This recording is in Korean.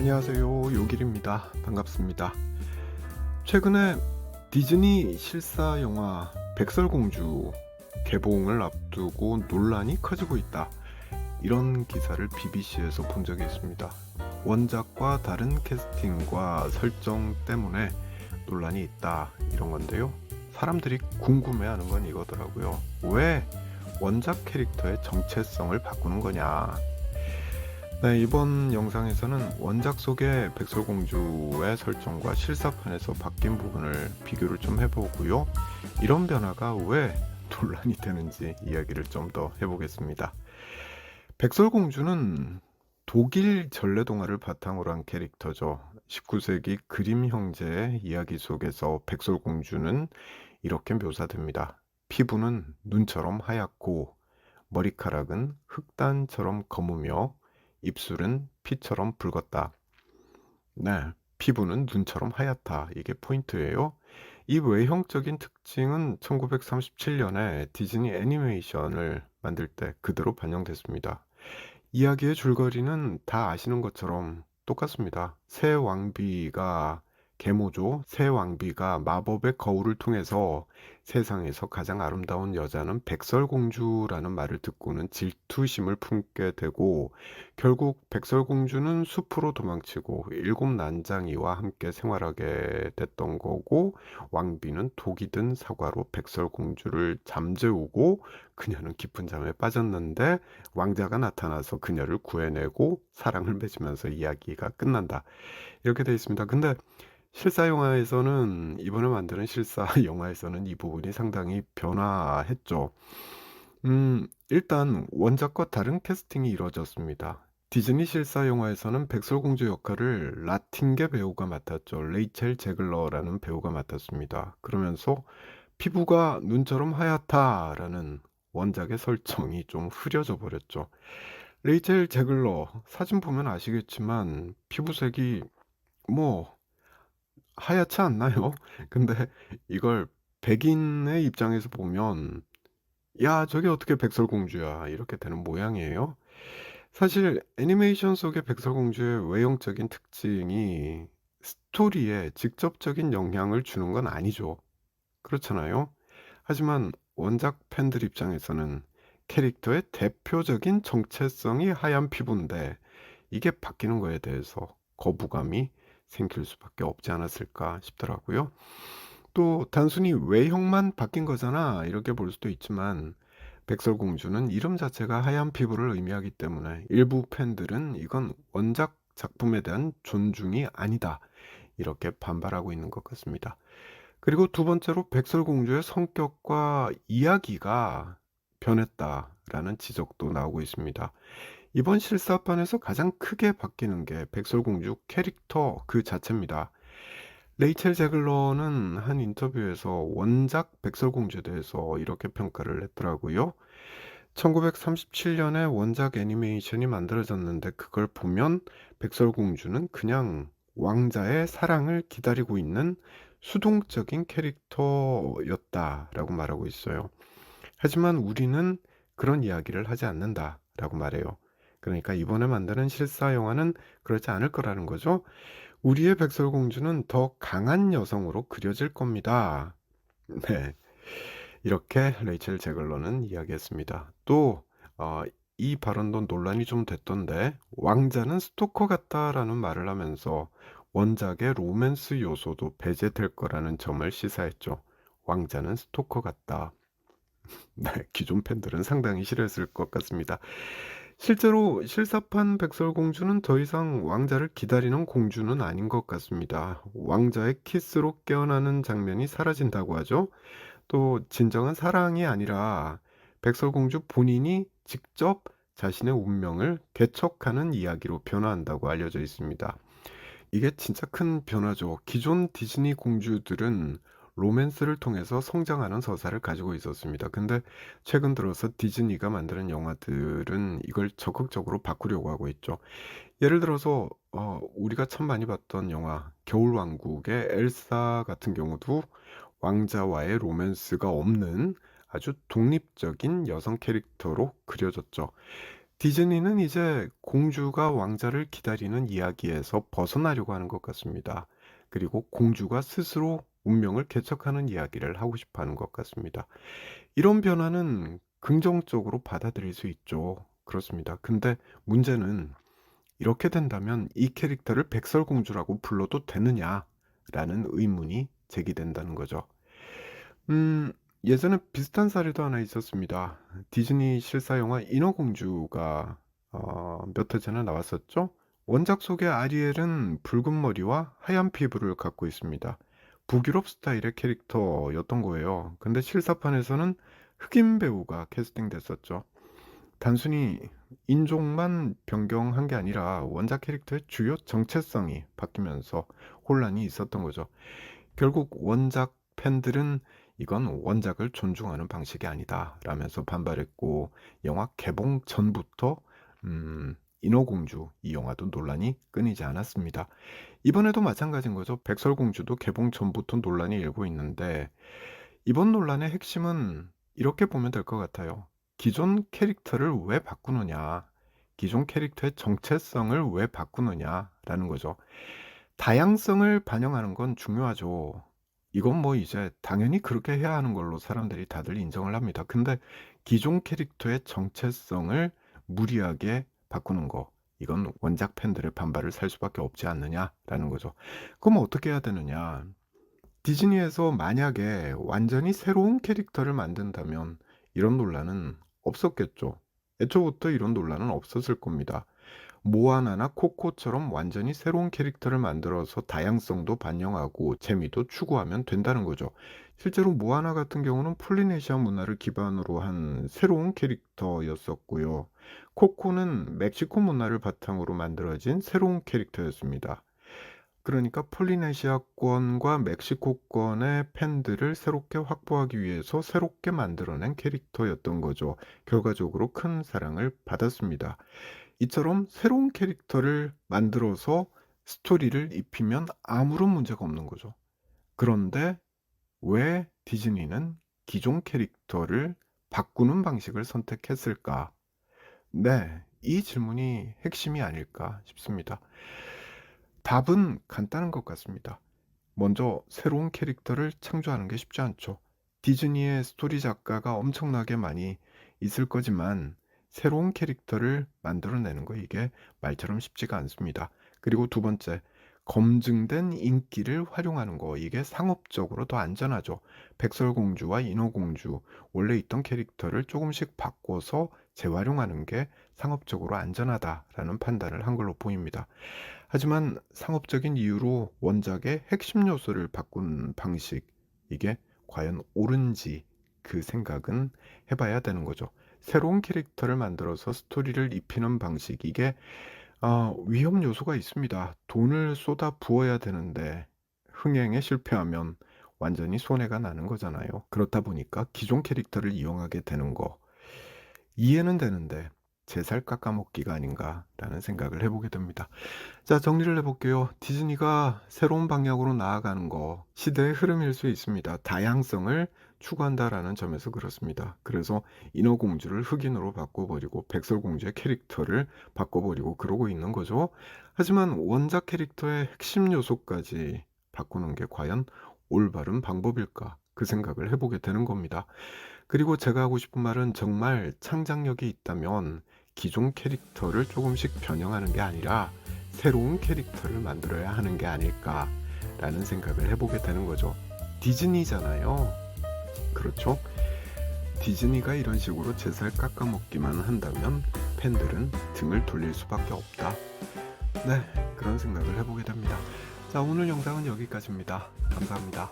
안녕하세요. 요길입니다. 반갑습니다. 최근에 디즈니 실사 영화 백설공주 개봉을 앞두고 논란이 커지고 있다. 이런 기사를 BBC에서 본 적이 있습니다. 원작과 다른 캐스팅과 설정 때문에 논란이 있다. 이런 건데요. 사람들이 궁금해하는 건 이거더라고요. 왜 원작 캐릭터의 정체성을 바꾸는 거냐? 네, 이번 영상에서는 원작 속의 백설공주의 설정과 실사판에서 바뀐 부분을 비교를 좀 해보고요. 이런 변화가 왜 논란이 되는지 이야기를 좀 더 해보겠습니다. 백설공주는 독일 전래동화를 바탕으로 한 캐릭터죠. 19세기 그림 형제의 이야기 속에서 백설공주는 이렇게 묘사됩니다. 피부는 눈처럼 하얗고 머리카락은 흑단처럼 검으며 입술은 피처럼 붉었다. 네, 피부는 눈처럼 하얗다. 이게 포인트예요. 이 외형적인 특징은 1937년에 디즈니 애니메이션을 만들 때 그대로 반영됐습니다. 이야기의 줄거리는 다 아시는 것처럼 똑같습니다. 새 왕비가 계모죠. 새 왕비가 마법의 거울을 통해서 세상에서 가장 아름다운 여자는 백설공주라는 말을 듣고는 질투심을 품게 되고 결국 백설공주는 숲으로 도망치고 일곱 난장이와 함께 생활하게 됐던 거고 왕비는 독이 든 사과로 백설공주를 잠재우고 그녀는 깊은 잠에 빠졌는데 왕자가 나타나서 그녀를 구해내고 사랑을 맺으면서 이야기가 끝난다. 이렇게 되어 있습니다. 근데 실사 영화에서는 이번에 만드는 실사 영화에서는 이 부분이 상당히 변화했죠. 일단 원작과 다른 캐스팅이 이루어졌습니다. 디즈니 실사 영화에서는 백설공주 역할을 라틴계 배우가 맡았죠. 레이첼 제글러라는 배우가 맡았습니다. 그러면서 피부가 눈처럼 하얗다라는 원작의 설정이 좀 흐려져 버렸죠. 레이첼 제글러 사진 보면 아시겠지만 피부색이 뭐 하얗지 않나요? 근데 이걸 백인의 입장에서 보면 야, 저게 어떻게 백설공주야? 이렇게 되는 모양이에요. 사실 애니메이션 속의 백설공주의 외형적인 특징이 스토리에 직접적인 영향을 주는 건 아니죠. 그렇잖아요. 하지만 원작 팬들 입장에서는 캐릭터의 대표적인 정체성이 하얀 피부인데 이게 바뀌는 거에 대해서 거부감이 생길 수밖에 없지 않았을까 싶더라고요. 또 단순히 외형만 바뀐 거잖아 이렇게 볼 수도 있지만 백설공주는 이름 자체가 하얀 피부를 의미하기 때문에 일부 팬들은 이건 원작 작품에 대한 존중이 아니다 이렇게 반발하고 있는 것 같습니다. 그리고 두 번째로 백설공주의 성격과 이야기가 변했다라는 지적도 나오고 있습니다. 이번 실사판에서 가장 크게 바뀌는 게 백설공주 캐릭터 그 자체입니다. 레이첼 제글러는 한 인터뷰에서 원작 백설공주에 대해서 이렇게 평가를 했더라고요. 1937년에 원작 애니메이션이 만들어졌는데 그걸 보면 백설공주는 그냥 왕자의 사랑을 기다리고 있는 수동적인 캐릭터였다라고 말하고 있어요. 하지만 우리는 그런 이야기를 하지 않는다라고 말해요. 그러니까 이번에 만드는 실사 영화는 그렇지 않을 거라는 거죠. 우리의 백설공주는 더 강한 여성으로 그려질 겁니다. 네. 이렇게 레이첼 제글러는 이야기했습니다. 또 이 발언도 논란이 좀 됐던데 왕자는 스토커 같다라는 말을 하면서 원작의 로맨스 요소도 배제될 거라는 점을 시사했죠. 왕자는 스토커 같다. 네, 기존 팬들은 상당히 싫어했을 것 같습니다. 실제로 실사판 백설공주는 더 이상 왕자를 기다리는 공주는 아닌 것 같습니다. 왕자의 키스로 깨어나는 장면이 사라진다고 하죠. 또 진정한 사랑이 아니라 백설공주 본인이 직접 자신의 운명을 개척하는 이야기로 변화한다고 알려져 있습니다. 이게 진짜 큰 변화죠. 기존 디즈니 공주들은 로맨스를 통해서 성장하는 서사를 가지고 있었습니다. 근데 최근 들어서 디즈니가 만드는 영화들은 이걸 적극적으로 바꾸려고 하고 있죠. 예를 들어서 우리가 참 많이 봤던 영화 겨울왕국의 엘사 같은 경우도 왕자와의 로맨스가 없는 아주 독립적인 여성 캐릭터로 그려졌죠. 디즈니는 이제 공주가 왕자를 기다리는 이야기에서 벗어나려고 하는 것 같습니다. 그리고 공주가 스스로 운명을 개척하는 이야기를 하고 싶어 하는 것 같습니다. 이런 변화는 긍정적으로 받아들일 수 있죠. 그렇습니다. 근데 문제는 이렇게 된다면 이 캐릭터를 백설공주라고 불러도 되느냐라는 의문이 제기된다는 거죠. 음, 예전에 비슷한 사례도 하나 있었습니다. 디즈니 실사 영화 인어공주가 몇 해 전에 나왔었죠. 원작 속의 아리엘은 붉은 머리와 하얀 피부를 갖고 있습니다. 북유럽 스타일의 캐릭터였던 거예요. 근데 실사판에서는 흑인 배우가 캐스팅됐었죠. 단순히 인종만 변경한 게 아니라 원작 캐릭터의 주요 정체성이 바뀌면서 혼란이 있었던 거죠. 결국 원작 팬들은 이건 원작을 존중하는 방식이 아니다 라면서 반발했고, 영화 개봉 전부터 인어공주 이 영화도 논란이 끊이지 않았습니다. 이번에도 마찬가지인 거죠. 백설공주도 개봉 전부터 논란이 일고 있는데, 이번 논란의 핵심은 이렇게 보면 될 것 같아요. 기존 캐릭터를 왜 바꾸느냐, 기존 캐릭터의 정체성을 왜 바꾸느냐라는 거죠. 다양성을 반영하는 건 중요하죠. 이건 뭐 이제 당연히 그렇게 해야 하는 걸로 사람들이 다들 인정을 합니다. 근데 기존 캐릭터의 정체성을 무리하게 바꾸는 거, 이건 원작 팬들의 반발을 살 수밖에 없지 않느냐라는 거죠. 그럼 어떻게 해야 되느냐? 디즈니에서 만약에 완전히 새로운 캐릭터를 만든다면 이런 논란은 없었겠죠. 애초부터 이런 논란은 없었을 겁니다. 모아나나 코코처럼 완전히 새로운 캐릭터를 만들어서 다양성도 반영하고 재미도 추구하면 된다는 거죠. 실제로 모아나 같은 경우는 폴리네시아 문화를 기반으로 한 새로운 캐릭터였었고요. 코코는 멕시코 문화를 바탕으로 만들어진 새로운 캐릭터였습니다. 그러니까 폴리네시아권과 멕시코권의 팬들을 새롭게 확보하기 위해서 새롭게 만들어낸 캐릭터였던 거죠. 결과적으로 큰 사랑을 받았습니다. 이처럼 새로운 캐릭터를 만들어서 스토리를 입히면 아무런 문제가 없는 거죠. 그런데 왜 디즈니는 기존 캐릭터를 바꾸는 방식을 선택했을까? 네, 이 질문이 핵심이 아닐까 싶습니다. 답은 간단한 것 같습니다. 먼저 새로운 캐릭터를 창조하는 게 쉽지 않죠. 디즈니의 스토리 작가가 엄청나게 많이 있을 거지만 새로운 캐릭터를 만들어내는 거 이게 말처럼 쉽지가 않습니다. 그리고 두 번째, 검증된 인기를 활용하는 거 이게 상업적으로 더 안전하죠. 백설공주와 인어공주 원래 있던 캐릭터를 조금씩 바꿔서 재활용하는 게 상업적으로 안전하다라는 판단을 한 걸로 보입니다. 하지만 상업적인 이유로 원작의 핵심 요소를 바꾼 방식, 이게 과연 옳은지 그 생각은 해봐야 되는 거죠. 새로운 캐릭터를 만들어서 스토리를 입히는 방식, 이게 위험 요소가 있습니다. 돈을 쏟아 부어야 되는데 흥행에 실패하면 완전히 손해가 나는 거잖아요. 그렇다 보니까 기존 캐릭터를 이용하게 되는 거 이해는 되는데 제 살 깎아먹기가 아닌가라는 생각을 해보게 됩니다. 자, 정리를 해볼게요. 디즈니가 새로운 방향으로 나아가는 거 시대의 흐름일 수 있습니다. 다양성을 추구한다라는 점에서 그렇습니다. 그래서 인어공주를 흑인으로 바꿔버리고 백설공주의 캐릭터를 바꿔버리고 그러고 있는 거죠. 하지만 원작 캐릭터의 핵심 요소까지 바꾸는 게 과연 올바른 방법일까? 그 생각을 해보게 되는 겁니다. 그리고 제가 하고 싶은 말은 정말 창작력이 있다면 기존 캐릭터를 조금씩 변형하는 게 아니라 새로운 캐릭터를 만들어야 하는 게 아닐까라는 생각을 해보게 되는 거죠. 디즈니잖아요. 그렇죠? 디즈니가 이런 식으로 제 살 깎아먹기만 한다면 팬들은 등을 돌릴 수밖에 없다. 네, 그런 생각을 해보게 됩니다. 자, 오늘 영상은 여기까지입니다. 감사합니다.